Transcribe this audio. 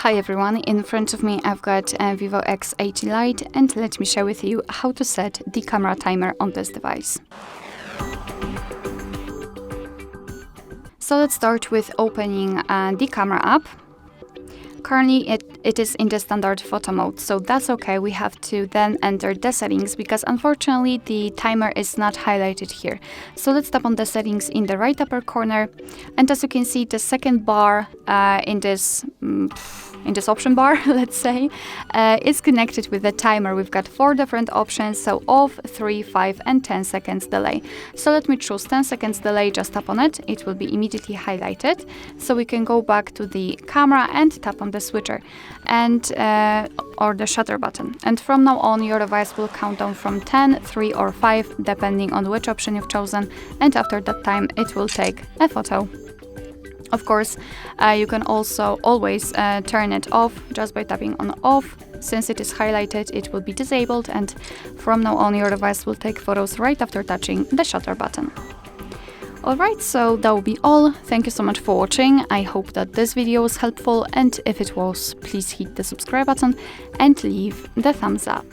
Hi everyone, in front of me I've got a VIVO X80 Lite and let me share with you how to set the camera timer on this device. So let's start with opening the camera app. Currently it is in the standard photo mode, so that's okay. We have to then enter the settings because unfortunately the timer is not highlighted here. So let's tap on the settings in the right upper corner, and as you can see, the second bar in this option bar, let's say, is connected with the timer. We've got 4 different options, so off, 3, 5 and 10 seconds delay. So let me choose 10 seconds delay, just tap on it, it will be immediately highlighted. So we can go back to the camera and tap on the switcher and or the shutter button. And from now on your device will count down from 10, 3 or 5 depending on which option you've chosen, and after that time it will take a photo. Of course, you can also always turn it off just by tapping on off. Since it is highlighted, it will be disabled, and from now on your device will take photos right after touching the shutter button. Alright, so that will be all. Thank you so much for watching. I hope that this video was helpful, and if it was, please hit the subscribe button and leave the thumbs up.